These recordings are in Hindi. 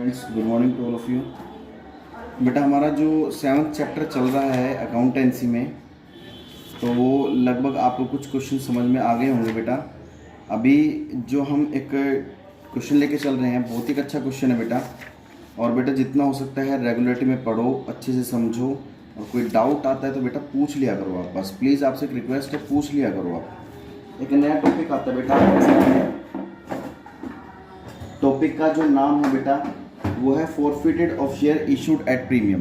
Friends, good morning to all of you. बेटा हमारा जो 7th चैप्टर चल रहा है अकाउंटेंसी में, तो वो लगभग आपको कुछ क्वेश्चन समझ में आ गए होंगे बेटा। अभी जो हम एक क्वेश्चन लेके चल रहे हैं, बहुत ही अच्छा क्वेश्चन है बेटा। और बेटा जितना हो सकता है रेगुलरिटी में पढ़ो, अच्छे से समझो, और कोई डाउट आता है तो बेटा पूछ लिया करो आप। बस प्लीज़ आपसे एक रिक्वेस्ट है, पूछ लिया करो आप। एक नया टॉपिक आता है बेटा, टॉपिक का जो नाम है बेटा वो है forfeited of share issued at premium.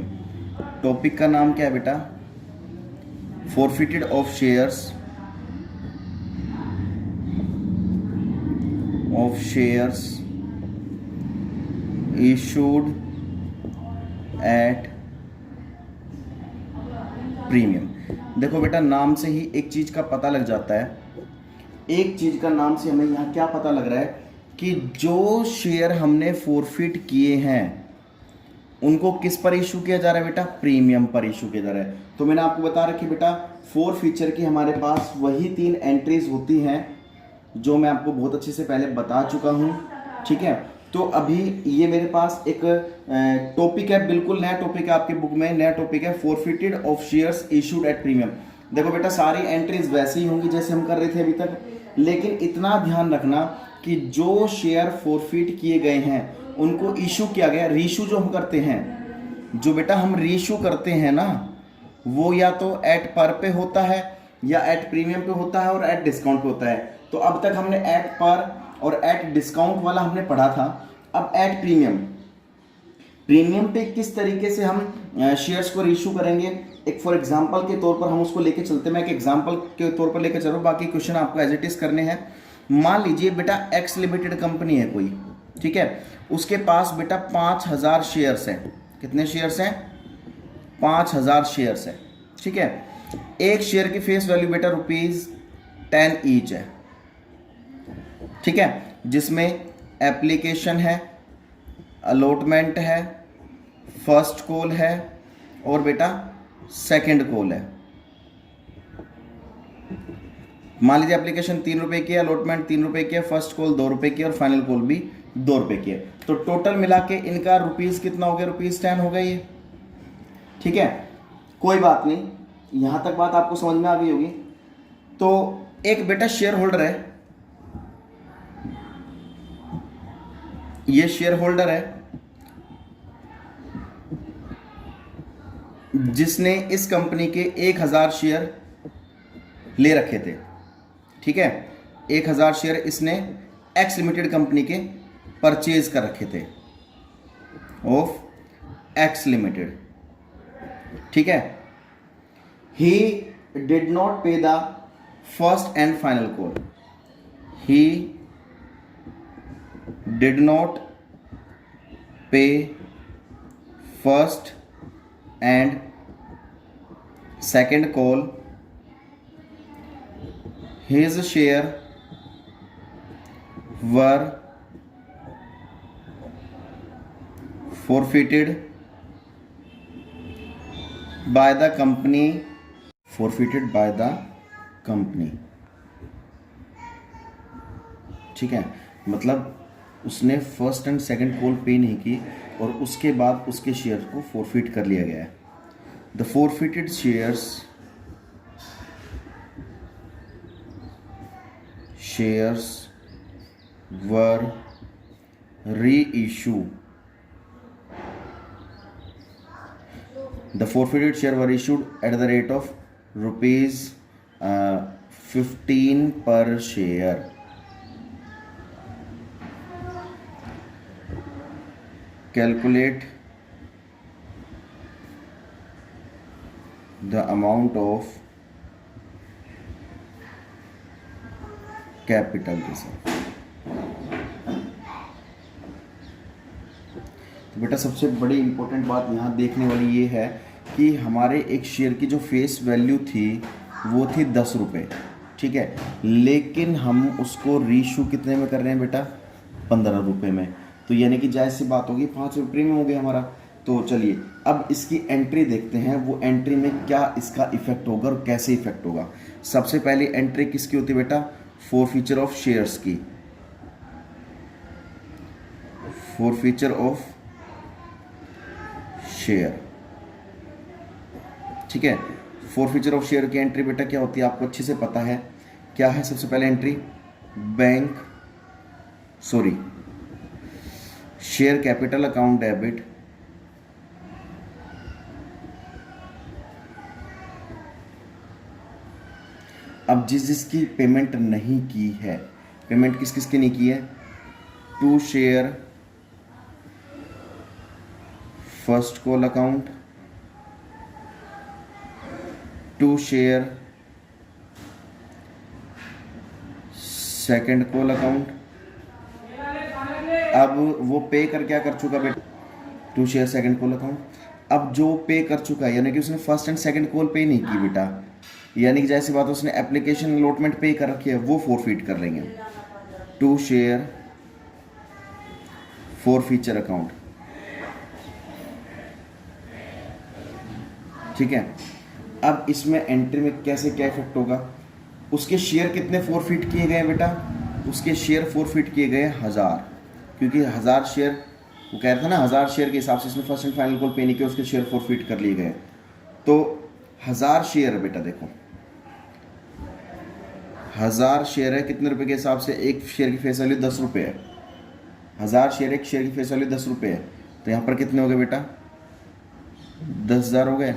Topic का नाम क्या है बेटा? Forfeited of shares issued at premium. देखो बेटा, नाम से ही एक चीज का पता लग जाता है। एक चीज का नाम से हमें यहाँ क्या पता लग रहा है कि जो शेयर हमने फॉरफिट किए हैं उनको किस पर इशू किया जा रहा है बेटा? प्रीमियम पर इशू किया जा रहा है। तो मैंने आपको बता रखी बेटा, फोर फीचर की हमारे पास वही 3 एंट्रीज होती हैं जो मैं आपको बहुत अच्छे से पहले बता चुका हूं। ठीक है, तो अभी ये मेरे पास एक टॉपिक है, बिल्कुल नया टॉपिक है आपकी बुक में। नया टॉपिक है forfeited of shares issued at premium. देखो बेटा, सारी एंट्रीज वैसे ही होंगी जैसे हम कर रहे थे अभी तक, लेकिन इतना ध्यान रखना कि जो शेयर फॉरफिट किए गए हैं उनको इशू किया गया। रीशू जो हम करते हैं, जो बेटा हम रीशू करते हैं ना, वो या तो एट पर पे होता है, या एट प्रीमियम पे होता है, और एट डिस्काउंट पे होता है। तो अब तक हमने एट पर और एट डिस्काउंट वाला हमने पढ़ा था। अब एट प्रीमियम पे किस तरीके से हम शेयर्स को रीशू करेंगे, एक फॉर एग्जांपल के तौर पर हम उसको लेके चलते हैं। मैं एक एग्जांपल के तौर पर लेके चल रहा हूँ, बाकी क्वेश्चन आपको एज इट इज करने हैं। मान लीजिए बेटा एक्स लिमिटेड कंपनी है कोई, ठीक है, उसके पास बेटा 5000 शेयर्स हैं। कितने शेयर्स हैं? 5000 शेयर्स हैं। ठीक है, एक शेयर की फेस वैल्यू बेटा ₹10 ईच है। ठीक है, जिसमें एप्लीकेशन है, अलॉटमेंट है, फर्स्ट कॉल है, और बेटा सेकंड कॉल है। मान लीजिए एप्लीकेशन 3 रुपए की है, अलॉटमेंट 3 रुपए की है, फर्स्ट कॉल 2 रुपए की है, और फाइनल कॉल भी 2 रुपए की है। तो टोटल मिला के इनका रुपीस कितना हो गया? ₹10 हो गया ये। ठीक है, कोई बात नहीं, यहां तक बात आपको समझ में आ गई होगी। तो एक बेटा शेयर होल्डर है, ये शेयर होल्डर है जिसने इस कंपनी के 1000 शेयर ले रखे थे। ठीक है, 1000 शेयर इसने एक्स लिमिटेड कंपनी के परचेज कर रखे थे ऑफ एक्स लिमिटेड। ठीक है, he did not pay the first and final call. He did not pay first and second call. His share were forfeited by the company. Forfeited by the company. ठीक है, मतलब उसने फर्स्ट एंड सेकंड कॉल पे नहीं की और उसके बाद उसके शेयर को फॉरफिट कर लिया गया है। The forfeited shares were reissued. The forfeited share were issued at the rate of ₹15 per share. Calculate the amount of capital के साथ। तो बेटा सबसे बड़ी इंपॉर्टेंट बात यहाँ देखने वाली ये है कि हमारे एक शेयर की जो फेस वैल्यू थी वो थी 10 रुपये। ठीक है, लेकिन हम उसको रीशू कितने में कर रहे हैं बेटा? 15 रुपये में। तो यानी कि जायज़ सी बात होगी, 5 रुपये में हो गया हमारा। तो चलिए अब इसकी एंट्री देखते हैं, वो एंट्री में क्या इसका इफेक्ट होगा और कैसे इफेक्ट होगा। सबसे पहली एंट्री किसकी होती है बेटा? फॉरफीचर ऑफ शेयर्स की। Forfeiture of share. ठीक है, फोरफीचर ऑफ शेयर की एंट्री बेटा क्या होती है आपको अच्छे से पता है। क्या है सबसे पहले entry, share capital account debit अब जिसकी पेमेंट नहीं की है, पेमेंट किस किस की नहीं की है, to share first call account, to share second call account. अब वो पे कर क्या कर चुका बेटा, to share second call account. अब जो पे कर चुका है यानी कि उसने फर्स्ट एंड सेकंड कॉल पे नहीं की बेटा, यानी कि जैसी बात उसने एप्लीकेशन अलॉटमेंट पे कर रखी है वो फोरफीट कर लेंगे, टू शेयर फोरफीचर अकाउंट। ठीक है, अब इसमें एंट्री में कैसे क्या इफेक्ट होगा, उसके शेयर कितने फोरफीट किए गए बेटा, उसके शेयर फोरफीट किए गए 1000, क्योंकि 1000 शेयर वो कह रहा था ना, 1000 शेयर के हिसाब से इसने फर्स्ट एंड फाइनल कॉल पे नहीं किया, उसके शेयर फोरफीट कर लिए गए। तो 1000 शेयर है बेटा, देखो 1000 शेयर है, कितने रुपए के हिसाब से, एक शेयर की फेस वैल्यू 10 रुपये है, 1000 शेयर, एक शेयर की फेस वैल्यू 10 रुपये है, तो यहाँ पर कितने हो गए बेटा, 10,000 हो गए।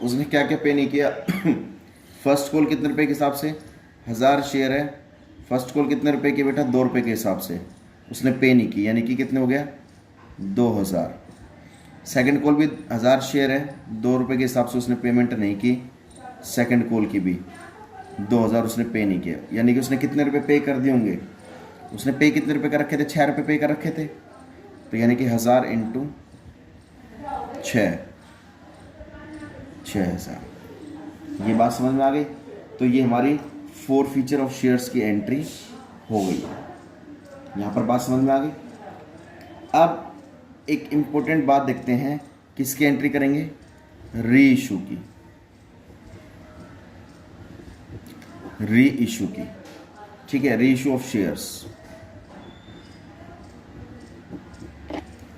उसने क्या क्या पे नहीं किया फर्स्ट कॉल कितने रुपए के हिसाब से, 1000 शेयर है, फर्स्ट कॉल कितने रुपए की बेटा, 2 रुपये के हिसाब से उसने पे नहीं की, यानी कि कितने हो गया 2000। सेकंड कॉल भी 1000 शेयर है, 2 रुपये के हिसाब से उसने पेमेंट नहीं की, सेकंड कॉल की भी 2000 उसने पे नहीं किया, यानी कि उसने कितने रुपए पे कर दिए होंगे, उसने पे कितने रुपए कर रखे थे, 6 रुपये पे कर रखे थे, तो यानी कि 1000 इंटू 6000। ये बात समझ में आ गई। तो ये हमारी फोरफीचर ऑफ शेयर्स की एंट्री हो गई है, यहाँ पर बात समझ में आ गई। अब एक इम्पोर्टेंट बात देखते हैं, किसकी एंट्री करेंगे, री इशू की, री इशू की। ठीक है, री इशू ऑफ शेयर्स।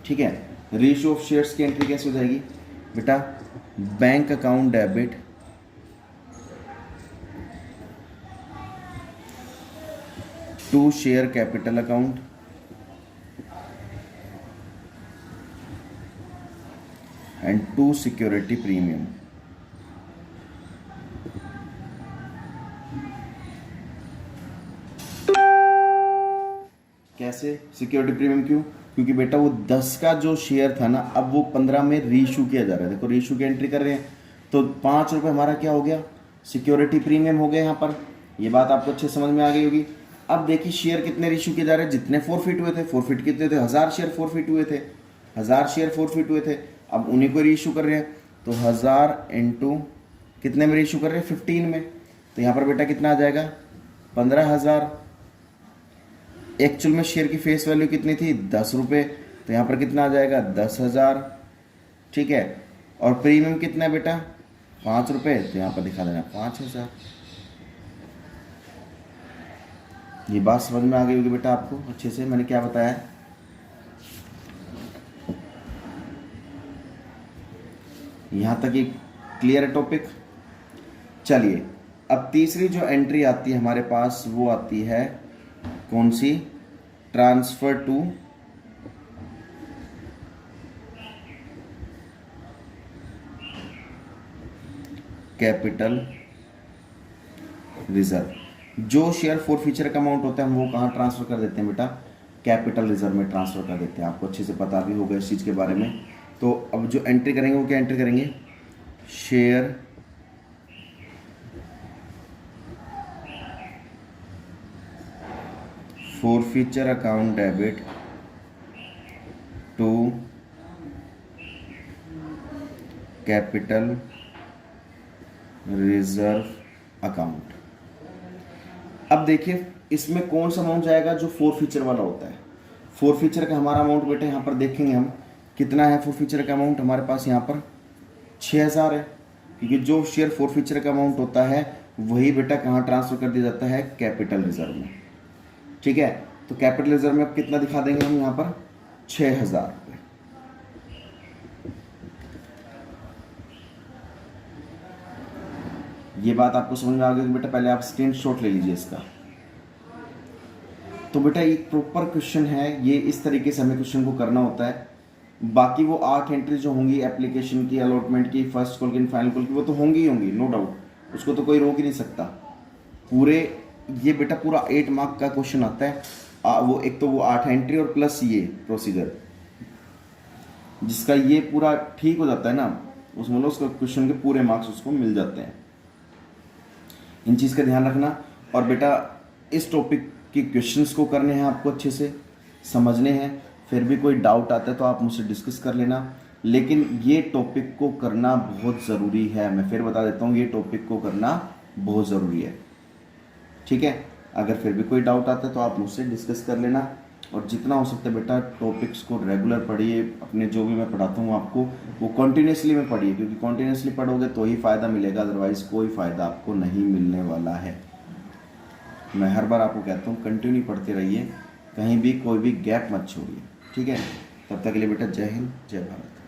ठीक है, री इशू ऑफ शेयर्स की एंट्री कैसे हो जाएगी बेटा, bank account debit to share capital account and to security premium. कैसे सिक्योरिटी प्रीमियम, क्यों, क्योंकि बेटा वो 10 का जो शेयर था ना, अब वो 15 में रीइशू किया जा रहा है। देखो रीइशू की एंट्री कर रहे हैं, तो 5 रुपये हमारा क्या हो गया, सिक्योरिटी प्रीमियम हो गया यहाँ पर। ये बात आपको अच्छे समझ में आ गई होगी। अब देखिए शेयर कितने रीइशू किए जा रहे हैं, जितने फोरफीट हुए थे, फोरफीट कितने थे, 1000 शेयर फोरफीट हुए थे, 1000 शेयर फोरफीट हुए थे, अब उन्हीं को रीइशू कर रहे हैं। तो 1000 इंटू कितने में रीइशू कर रहे हैं, 15 में, तो यहाँ पर बेटा कितना आ जाएगा, 15,000। एक्चुअल में शेयर की फेस वैल्यू कितनी थी, 10 रुपये, तो यहाँ पर कितना आ जाएगा, 10,000। ठीक है, और प्रीमियम कितना है बेटा, 5 रुपये, तो यहाँ पर दिखा देना 5,000। ये बात समझ में आ गई होगी बेटा आपको अच्छे से, मैंने क्या बताया। यहाँ तक ये क्लियर है टॉपिक। चलिए अब तीसरी जो एंट्री आती है हमारे पास, वो आती है कौन सी, ट्रांसफर टू कैपिटल रिजर्व। जो शेयर फोरफीचर का अमाउंट होता है हम वो कहाँ ट्रांसफर कर देते हैं बेटा, कैपिटल रिजर्व में ट्रांसफर कर देते हैं। आपको अच्छे से पता भी होगा इस चीज़ के बारे में। तो अब जो एंट्री करेंगे वो क्या एंट्री करेंगे, share forfeiture account debit to capital reserve account. अब देखिए इसमें कौन सा अमाउंट जाएगा, जो फोरफीचर वाला होता है। फोरफीचर का हमारा अमाउंट बेटा यहाँ पर देखेंगे हम कितना है, फोरफीचर का अमाउंट हमारे पास यहाँ पर 6,000 है, क्योंकि जो शेयर फोरफीचर का अमाउंट होता है वही बेटा कहाँ ट्रांसफर कर दिया जाता है, कैपिटल रिजर्व में। ठीक है, तो कैपिटल रिजर्व में अब कितना दिखा देंगे हम यहाँ पर, 6,000 रुपये। ये बात आपको समझ में आ गई? बेटा पहले आप स्क्रीनशॉट ले लीजिए इसका। तो बेटा एक प्रॉपर क्वेश्चन है, ये इस तरीके से हमें क्वेश्चन को करना होता है। बाकी वो 8 एंट्री जो होंगी एप्लीकेशन की, अलॉटमेंट की, फर्स्ट कॉल की, फाइनल कॉल की, वो तो होंगी ही होंगी, नो डाउट, उसको तो कोई रोक ही नहीं सकता। पूरे ये बेटा पूरा 8 मार्क का क्वेश्चन आता है। वो एक तो वो 8 एंट्री और प्लस ये प्रोसीजर, जिसका ये पूरा ठीक हो जाता है ना, उसमें मतलब उसका क्वेश्चन के पूरे मार्क्स उसको मिल जाते हैं। इन चीज़ का ध्यान रखना। और बेटा इस टॉपिक के क्वेश्चंस को करने हैं आपको, अच्छे से समझने हैं। फिर भी कोई डाउट आता है तो आप मुझसे डिस्कस कर लेना, लेकिन ये टॉपिक को करना बहुत ज़रूरी है। मैं फिर बता देता हूँ, ये टॉपिक को करना बहुत ज़रूरी है, ठीक है। अगर फिर भी कोई डाउट आता है तो आप मुझसे डिस्कस कर लेना। और जितना हो सकता है बेटा टॉपिक्स को रेगुलर पढ़िए, अपने जो भी मैं पढ़ाता हूँ आपको वो कॉन्टीन्यूसली में पढ़िए, क्योंकि कॉन्टीन्यूसली पढ़ोगे तो ही फ़ायदा मिलेगा, अदरवाइज़ कोई फ़ायदा आपको नहीं मिलने वाला है। मैं हर बार आपको कहता हूँ कंटिन्यू पढ़ते रहिए, कहीं भी कोई भी गैप मत छोड़िए, ठीक है। तब तक के लिए बेटा जय हिंद, जय भारत।